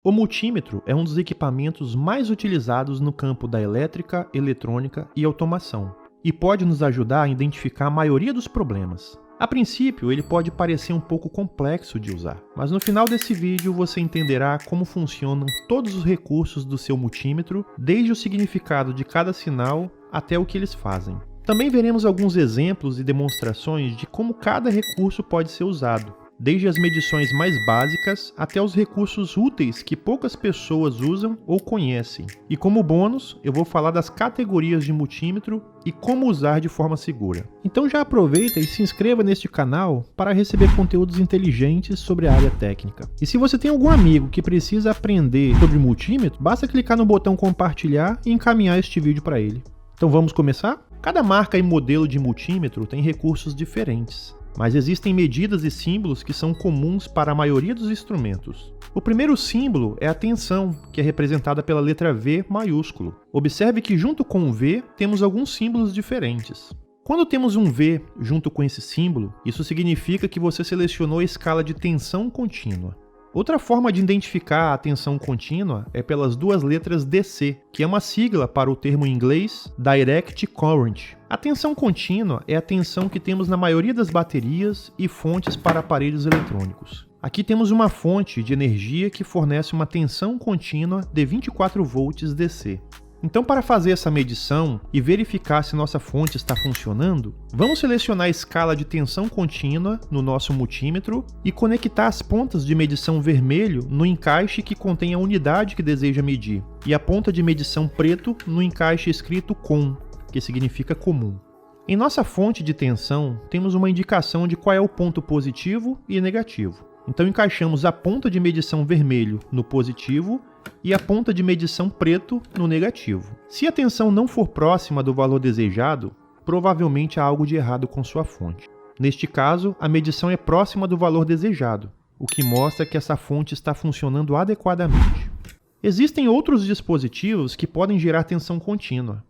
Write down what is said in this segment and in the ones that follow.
O multímetro é um dos equipamentos mais utilizados no campo da elétrica, eletrônica e automação, e pode nos ajudar a identificar a maioria dos problemas. A princípio, ele pode parecer um pouco complexo de usar, mas no final desse vídeo você entenderá como funcionam todos os recursos do seu multímetro, desde o significado de cada sinal até o que eles fazem. Também veremos alguns exemplos e demonstrações de como cada recurso pode ser usado, desde as medições mais básicas até os recursos úteis que poucas pessoas usam ou conhecem. E como bônus, eu vou falar das categorias de multímetro e como usar de forma segura. Então já aproveita e se inscreva neste canal para receber conteúdos inteligentes sobre a área técnica. E se você tem algum amigo que precisa aprender sobre multímetro, basta clicar no botão compartilhar e encaminhar este vídeo para ele. Então vamos começar? Cada marca e modelo de multímetro tem recursos diferentes, mas existem medidas e símbolos que são comuns para a maioria dos instrumentos. O primeiro símbolo é a tensão, que é representada pela letra V maiúsculo. Observe que junto com o V temos alguns símbolos diferentes. Quando temos um V junto com esse símbolo, isso significa que você selecionou a escala de tensão contínua. Outra forma de identificar a tensão contínua é pelas duas letras DC, que é uma sigla para o termo em inglês Direct Current. A tensão contínua é a tensão que temos na maioria das baterias e fontes para aparelhos eletrônicos. Aqui temos uma fonte de energia que fornece uma tensão contínua de 24 volts DC. Então, para fazer essa medição e verificar se nossa fonte está funcionando, vamos selecionar a escala de tensão contínua no nosso multímetro e conectar as pontas de medição vermelho no encaixe que contém a unidade que deseja medir, e a ponta de medição preto no encaixe escrito COM, que significa comum. Em nossa fonte de tensão, temos uma indicação de qual é o ponto positivo e negativo. Então encaixamos a ponta de medição vermelho no positivo e a ponta de medição preto no negativo. Se a tensão não for próxima do valor desejado, provavelmente há algo de errado com sua fonte. Neste caso, a medição é próxima do valor desejado, o que mostra que essa fonte está funcionando adequadamente. Existem outros dispositivos que podem gerar tensão contínua,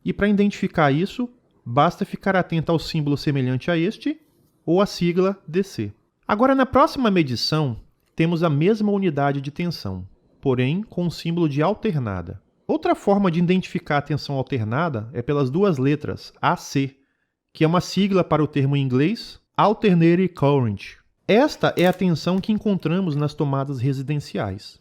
e para identificar isso, basta ficar atento ao símbolo semelhante a este ou à sigla DC. Agora, na próxima medição, temos a mesma unidade de tensão, porém com o símbolo de alternada. Outra forma de identificar a tensão alternada é pelas duas letras AC, que é uma sigla para o termo em inglês Alternating Current. Esta é a tensão que encontramos nas tomadas residenciais.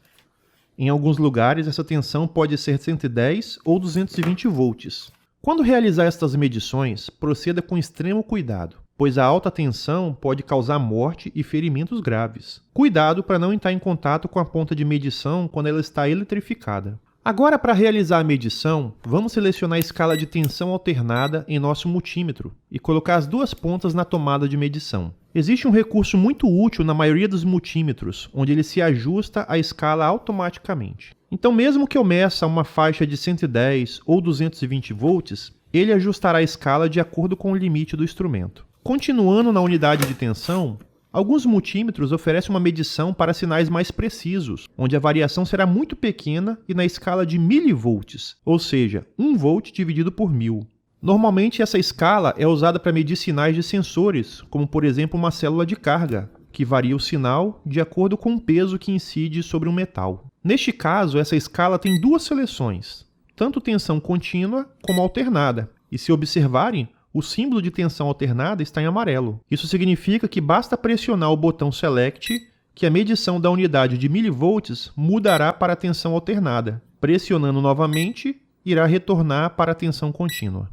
Em alguns lugares, essa tensão pode ser 110 ou 220 volts. Quando realizar estas medições, proceda com extremo cuidado, pois a alta tensão pode causar morte e ferimentos graves. Cuidado para não entrar em contato com a ponta de medição quando ela está eletrificada. Agora, para realizar a medição, vamos selecionar a escala de tensão alternada em nosso multímetro e colocar as duas pontas na tomada de medição. Existe um recurso muito útil na maioria dos multímetros, onde ele se ajusta à escala automaticamente. Então, mesmo que eu meça uma faixa de 110 ou 220 volts, ele ajustará a escala de acordo com o limite do instrumento. Continuando na unidade de tensão, alguns multímetros oferecem uma medição para sinais mais precisos, onde a variação será muito pequena e na escala de milivolts, ou seja, 1 volt dividido por 1000. Normalmente essa escala é usada para medir sinais de sensores, como por exemplo uma célula de carga, que varia o sinal de acordo com o peso que incide sobre um metal. Neste caso, essa escala tem duas seleções, tanto tensão contínua como alternada, e se observarem, o símbolo de tensão alternada está em amarelo. Isso significa que basta pressionar o botão Select que a medição da unidade de milivolts mudará para a tensão alternada. Pressionando novamente, irá retornar para a tensão contínua.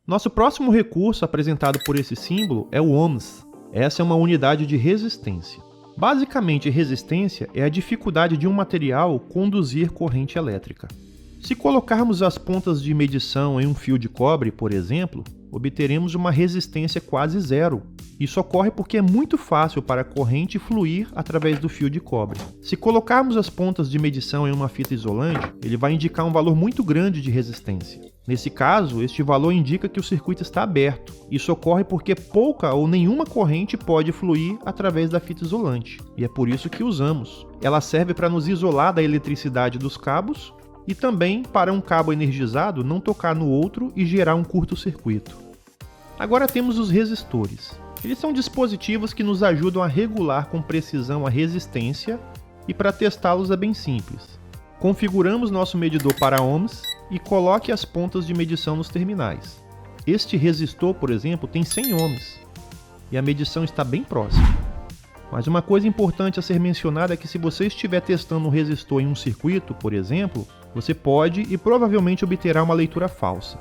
Nosso próximo recurso apresentado por esse símbolo é o ohms. Essa é uma unidade de resistência. Basicamente, resistência é a dificuldade de um material conduzir corrente elétrica. Se colocarmos as pontas de medição em um fio de cobre, por exemplo, obteremos uma resistência quase zero. Isso ocorre porque é muito fácil para a corrente fluir através do fio de cobre. Se colocarmos as pontas de medição em uma fita isolante, ele vai indicar um valor muito grande de resistência. Nesse caso, este valor indica que o circuito está aberto. Isso ocorre porque pouca ou nenhuma corrente pode fluir através da fita isolante, e é por isso que usamos. Ela serve para nos isolar da eletricidade dos cabos e também para um cabo energizado não tocar no outro e gerar um curto-circuito. Agora temos os resistores. Eles são dispositivos que nos ajudam a regular com precisão a resistência E para testá-los é bem simples. Configuramos nosso medidor para ohms e coloque as pontas de medição nos terminais. Este resistor, por exemplo, tem 100 ohms e a medição está bem próxima. Mas uma coisa importante a ser mencionada é que se você estiver testando um resistor em um circuito, por exemplo, você pode e provavelmente obterá uma leitura falsa.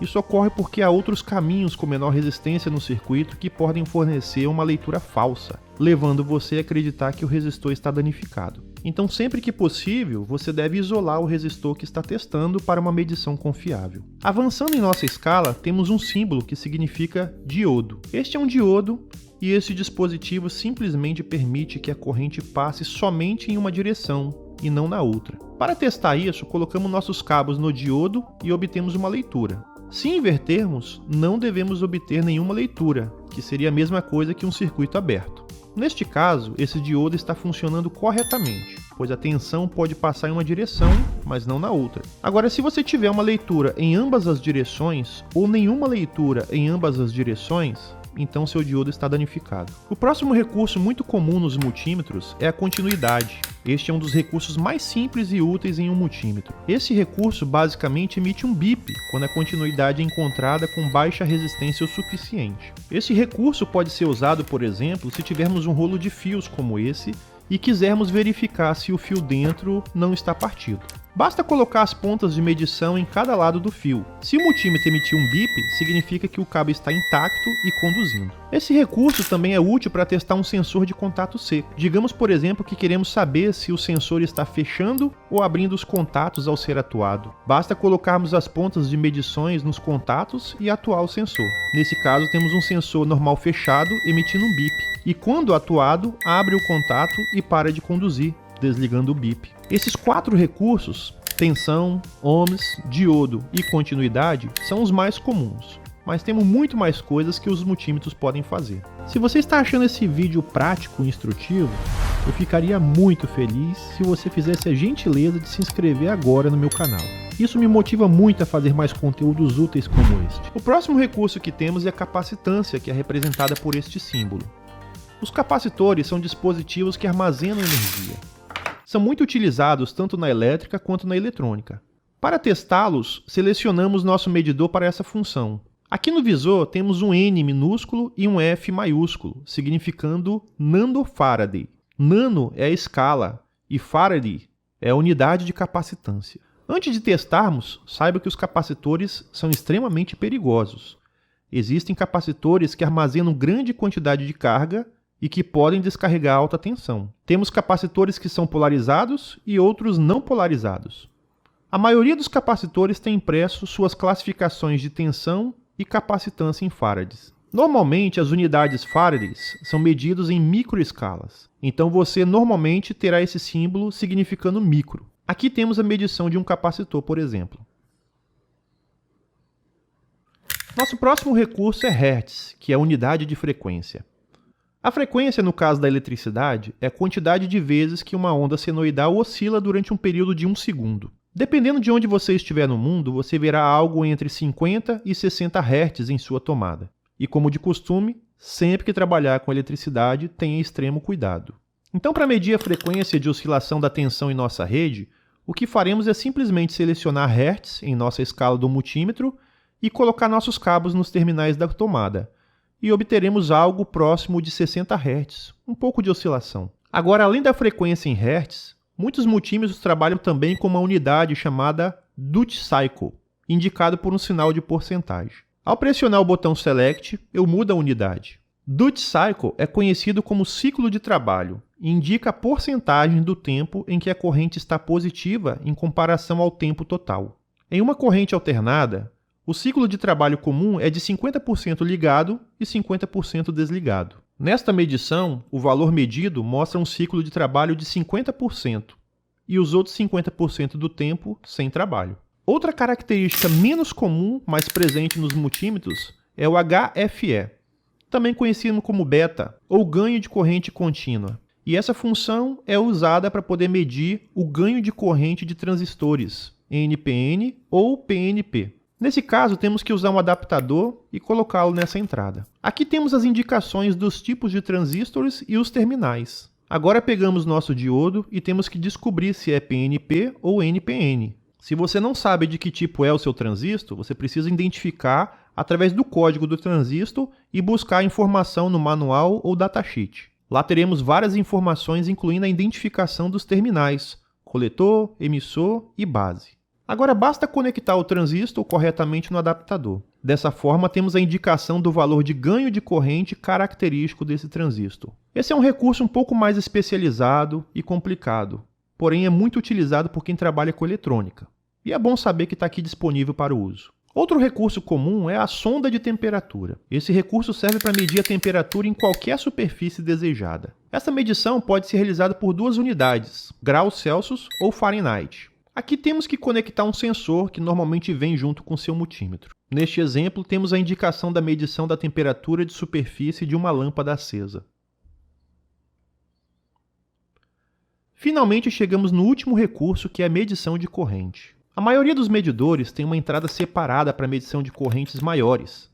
Isso ocorre porque há outros caminhos com menor resistência no circuito que podem fornecer uma leitura falsa, levando você a acreditar que o resistor está danificado. Então, sempre que possível, você deve isolar o resistor que está testando para uma medição confiável. Avançando em nossa escala, temos um símbolo que significa diodo. Este é um diodo e esse dispositivo simplesmente permite que a corrente passe somente em uma direção e não na outra. Para testar isso, colocamos nossos cabos no diodo e obtemos uma leitura. Se invertermos, não devemos obter nenhuma leitura, que seria a mesma coisa que um circuito aberto. Neste caso, esse diodo está funcionando corretamente, pois a tensão pode passar em uma direção, mas não na outra. Agora, se você tiver uma leitura em ambas as direções, ou nenhuma leitura em ambas as direções, então seu diodo está danificado. O próximo recurso muito comum nos multímetros é a continuidade. Este é um dos recursos mais simples e úteis em um multímetro. Esse recurso basicamente emite um bip quando a continuidade é encontrada com baixa resistência o suficiente. Esse recurso pode ser usado, por exemplo, se tivermos um rolo de fios como esse e quisermos verificar se o fio dentro não está partido. Basta colocar as pontas de medição em cada lado do fio. Se o multímetro emitir um bip, significa que o cabo está intacto e conduzindo. Esse recurso também é útil para testar um sensor de contato seco. Digamos, por exemplo, que queremos saber se o sensor está fechando ou abrindo os contatos ao ser atuado. Basta colocarmos as pontas de medições nos contatos e atuar o sensor. Nesse caso, temos um sensor normal fechado emitindo um bip. E quando atuado, abre o contato e para de conduzir, desligando o bip. Esses 4 recursos, tensão, ohms, diodo e continuidade, são os mais comuns, mas temos muito mais coisas que os multímetros podem fazer. Se você está achando esse vídeo prático e instrutivo, eu ficaria muito feliz se você fizesse a gentileza de se inscrever agora no meu canal. Isso me motiva muito a fazer mais conteúdos úteis como este. O próximo recurso que temos é a capacitância, que é representada por este símbolo. Os capacitores são dispositivos que armazenam energia. São muito utilizados tanto na elétrica quanto na eletrônica. Para testá-los, selecionamos nosso medidor para essa função. Aqui no visor temos um N minúsculo e um F maiúsculo, significando nanofaraday. Nano é a escala e Faraday é a unidade de capacitância. Antes de testarmos, saiba que os capacitores são extremamente perigosos. Existem capacitores que armazenam grande quantidade de carga e que podem descarregar alta tensão. Temos capacitores que são polarizados e outros não polarizados. A maioria dos capacitores tem impresso suas classificações de tensão e capacitância em farads. Normalmente, as unidades farads são medidas em microescalas, então você normalmente terá esse símbolo significando micro. Aqui temos a medição de um capacitor, por exemplo. Nosso próximo recurso é Hertz, que é a unidade de frequência. A frequência, no caso da eletricidade, é a quantidade de vezes que uma onda senoidal oscila durante um período de 1 segundo. Dependendo de onde você estiver no mundo, você verá algo entre 50 e 60 Hz em sua tomada. E como de costume, sempre que trabalhar com eletricidade, tenha extremo cuidado. Então, para medir a frequência de oscilação da tensão em nossa rede, o que faremos é simplesmente selecionar Hertz em nossa escala do multímetro e colocar nossos cabos nos terminais da tomada. E obteremos algo próximo de 60 Hz, um pouco de oscilação. Agora, além da frequência em Hz, muitos multímetros trabalham também com uma unidade chamada duty cycle, indicado por um sinal de porcentagem. Ao pressionar o botão Select, eu mudo a unidade. Duty cycle é conhecido como ciclo de trabalho e indica a porcentagem do tempo em que a corrente está positiva em comparação ao tempo total. Em uma corrente alternada, o ciclo de trabalho comum é de 50% ligado e 50% desligado. Nesta medição, o valor medido mostra um ciclo de trabalho de 50% e os outros 50% do tempo sem trabalho. Outra característica menos comum, mas presente nos multímetros, é o HFE, também conhecido como beta, ou ganho de corrente contínua. E essa função é usada para poder medir o ganho de corrente de transistores, NPN ou PNP. Nesse caso, temos que usar um adaptador e colocá-lo nessa entrada. Aqui temos as indicações dos tipos de transistores e os terminais. Agora pegamos nosso diodo e temos que descobrir se é PNP ou NPN. Se você não sabe de que tipo é o seu transistor, você precisa identificar através do código do transistor e buscar a informação no manual ou datasheet. Lá teremos várias informações, incluindo a identificação dos terminais, coletor, emissor e base. Agora basta conectar o transistor corretamente no adaptador. Dessa forma, temos a indicação do valor de ganho de corrente característico desse transistor. Esse é um recurso um pouco mais especializado e complicado, porém é muito utilizado por quem trabalha com eletrônica. E é bom saber que está aqui disponível para o uso. Outro recurso comum é a sonda de temperatura. Esse recurso serve para medir a temperatura em qualquer superfície desejada. Essa medição pode ser realizada por duas unidades, graus Celsius ou Fahrenheit. Aqui temos que conectar um sensor que normalmente vem junto com seu multímetro. Neste exemplo, temos a indicação da medição da temperatura de superfície de uma lâmpada acesa. Finalmente chegamos no último recurso, que é a medição de corrente. A maioria dos medidores tem uma entrada separada para medição de correntes maiores.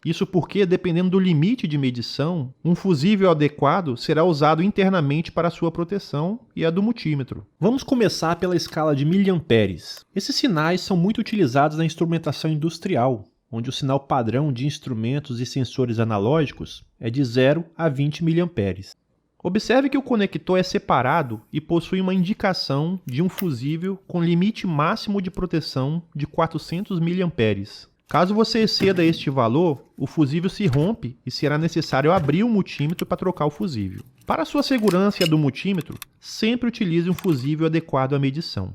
Isso porque, dependendo do limite de medição, um fusível adequado será usado internamente para sua proteção e a do multímetro. Vamos começar pela escala de miliamperes. Esses sinais são muito utilizados na instrumentação industrial, onde o sinal padrão de instrumentos e sensores analógicos é de 0 a 20 miliamperes. Observe que o conector é separado e possui uma indicação de um fusível com limite máximo de proteção de 400 miliamperes. Caso você exceda este valor, o fusível se rompe e será necessário abrir o multímetro para trocar o fusível. Para sua segurança e a do multímetro, sempre utilize um fusível adequado à medição.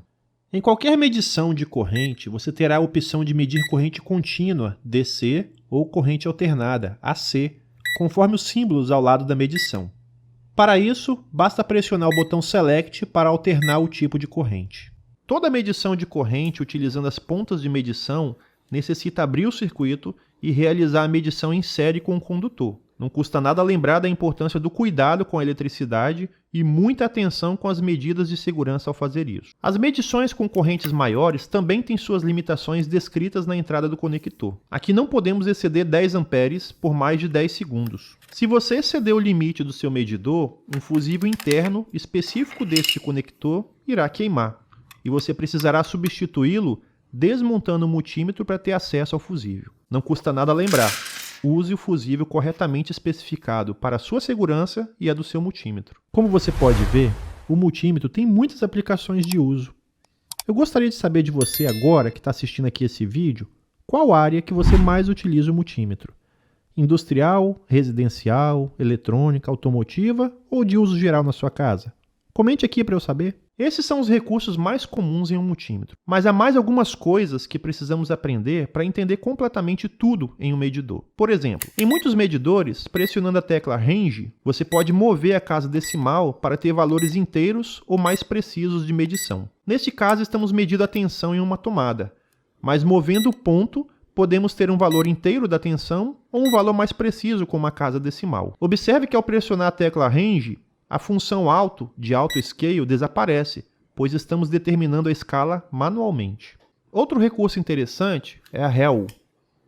Em qualquer medição de corrente, você terá a opção de medir corrente contínua, DC, ou corrente alternada, AC, conforme os símbolos ao lado da medição. Para isso, basta pressionar o botão Select para alternar o tipo de corrente. Toda medição de corrente utilizando as pontas de medição necessita abrir o circuito e realizar a medição em série com o condutor. Não custa nada lembrar da importância do cuidado com a eletricidade e muita atenção com as medidas de segurança ao fazer isso. As medições com correntes maiores também têm suas limitações descritas na entrada do conector. Aqui não podemos exceder 10 amperes por mais de 10 segundos. Se você exceder o limite do seu medidor, um fusível interno específico deste conector irá queimar, e você precisará substituí-lo desmontando o multímetro para ter acesso ao fusível. Não custa nada lembrar, use o fusível corretamente especificado para a sua segurança e a do seu multímetro. Como você pode ver, o multímetro tem muitas aplicações de uso. Eu gostaria de saber de você agora, que está assistindo aqui esse vídeo, qual área que você mais utiliza o multímetro? Industrial, residencial, eletrônica, automotiva ou de uso geral na sua casa? Comente aqui para eu saber. Esses são os recursos mais comuns em um multímetro, mas há mais algumas coisas que precisamos aprender para entender completamente tudo em um medidor. Por exemplo, em muitos medidores, pressionando a tecla Range, você pode mover a casa decimal para ter valores inteiros ou mais precisos de medição. Neste caso, estamos medindo a tensão em uma tomada, mas movendo o ponto, podemos ter um valor inteiro da tensão ou um valor mais preciso com uma casa decimal. Observe que ao pressionar a tecla Range, a função alto de auto scale desaparece, pois estamos determinando a escala manualmente. Outro recurso interessante é a Rel.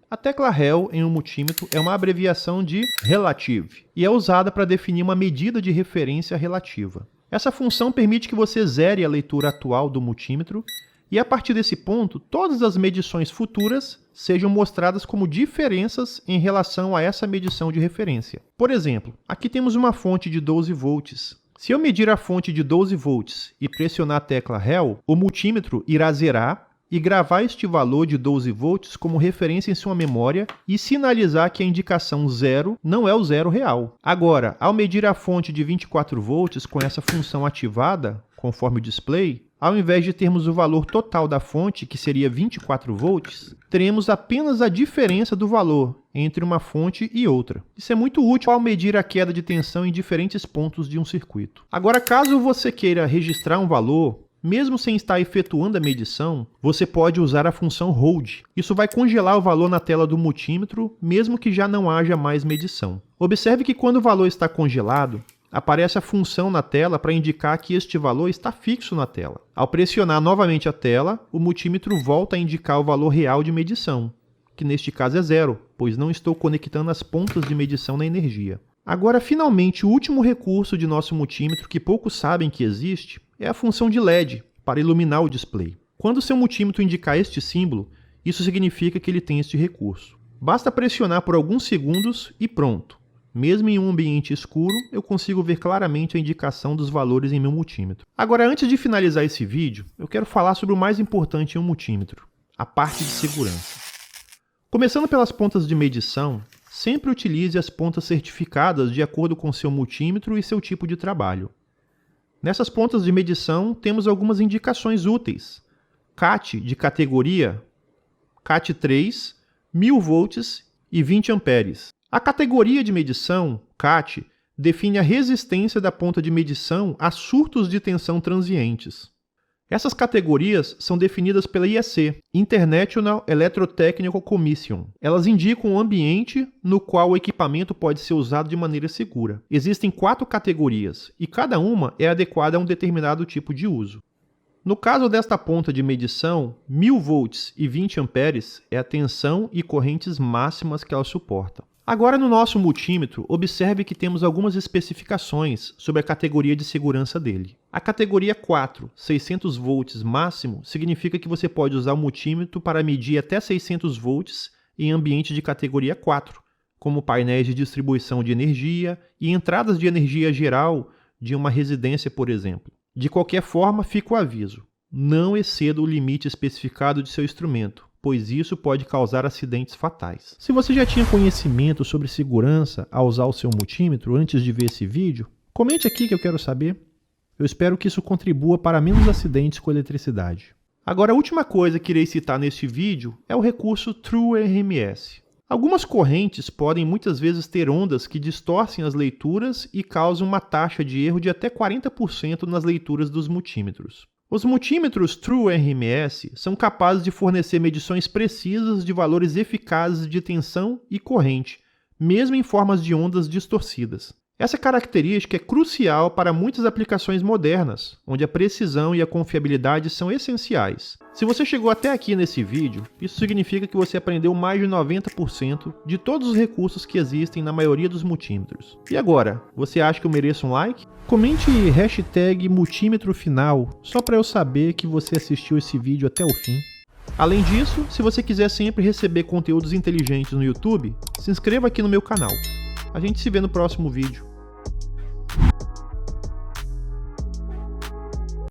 A tecla Rel em um multímetro é uma abreviação de Relative e é usada para definir uma medida de referência relativa. Essa função permite que você zere a leitura atual do multímetro e, a partir desse ponto, todas as medições futuras sejam mostradas como diferenças em relação a essa medição de referência. Por exemplo, aqui temos uma fonte de 12 volts. Se eu medir a fonte de 12 volts e pressionar a tecla Rel, o multímetro irá zerar e gravar este valor de 12 volts como referência em sua memória e sinalizar que a indicação 0 não é o zero real. Agora, ao medir a fonte de 24 volts com essa função ativada, conforme o display, ao invés de termos o valor total da fonte, que seria 24 volts, teremos apenas a diferença do valor entre uma fonte e outra. Isso é muito útil ao medir a queda de tensão em diferentes pontos de um circuito. Agora, caso você queira registrar um valor, mesmo sem estar efetuando a medição, você pode usar a função Hold. Isso vai congelar o valor na tela do multímetro, mesmo que já não haja mais medição. Observe que quando o valor está congelado, aparece a função na tela para indicar que este valor está fixo na tela. Ao pressionar novamente a tela, o multímetro volta a indicar o valor real de medição, que neste caso é 0, pois não estou conectando as pontas de medição na energia. Agora, finalmente, o último recurso de nosso multímetro que poucos sabem que existe é a função de LED, para iluminar o display. Quando seu multímetro indicar este símbolo, isso significa que ele tem este recurso. Basta pressionar por alguns segundos e pronto. Mesmo em um ambiente escuro, eu consigo ver claramente a indicação dos valores em meu multímetro. Agora, antes de finalizar esse vídeo, eu quero falar sobre o mais importante em um multímetro, a parte de segurança. Começando pelas pontas de medição, sempre utilize as pontas certificadas de acordo com seu multímetro e seu tipo de trabalho. Nessas pontas de medição, temos algumas indicações úteis. CAT de categoria, CAT 3, 1000 volts e 20 amperes. A categoria de medição, CAT, define a resistência da ponta de medição a surtos de tensão transientes. Essas categorias são definidas pela IEC, International Electrotechnical Commission. Elas indicam o ambiente no qual o equipamento pode ser usado de maneira segura. Existem 4 categorias, e cada uma é adequada a um determinado tipo de uso. No caso desta ponta de medição, 1000 volts e 20 amperes é a tensão e correntes máximas que ela suporta. Agora, no nosso multímetro, observe que temos algumas especificações sobre a categoria de segurança dele. A categoria 4, 600 volts máximo, significa que você pode usar o multímetro para medir até 600 volts em ambiente de categoria 4, como painéis de distribuição de energia e entradas de energia geral de uma residência, por exemplo. De qualquer forma, fica o aviso: não exceda o limite especificado de seu instrumento, pois isso pode causar acidentes fatais. Se você já tinha conhecimento sobre segurança ao usar o seu multímetro antes de ver esse vídeo, comente aqui que eu quero saber. Eu espero que isso contribua para menos acidentes com eletricidade. Agora, a última coisa que irei citar neste vídeo é o recurso TrueRMS. Algumas correntes podem muitas vezes ter ondas que distorcem as leituras e causam uma taxa de erro de até 40% nas leituras dos multímetros. Os multímetros TrueRMS são capazes de fornecer medições precisas de valores eficazes de tensão e corrente, mesmo em formas de ondas distorcidas. Essa característica é crucial para muitas aplicações modernas, onde a precisão e a confiabilidade são essenciais. Se você chegou até aqui nesse vídeo, isso significa que você aprendeu mais de 90% de todos os recursos que existem na maioria dos multímetros. E agora, você acha que eu mereço um like? Comente #multímetrofinal, só para eu saber que você assistiu esse vídeo até o fim. Além disso, se você quiser sempre receber conteúdos inteligentes no YouTube, se inscreva aqui no meu canal. A gente se vê no próximo vídeo.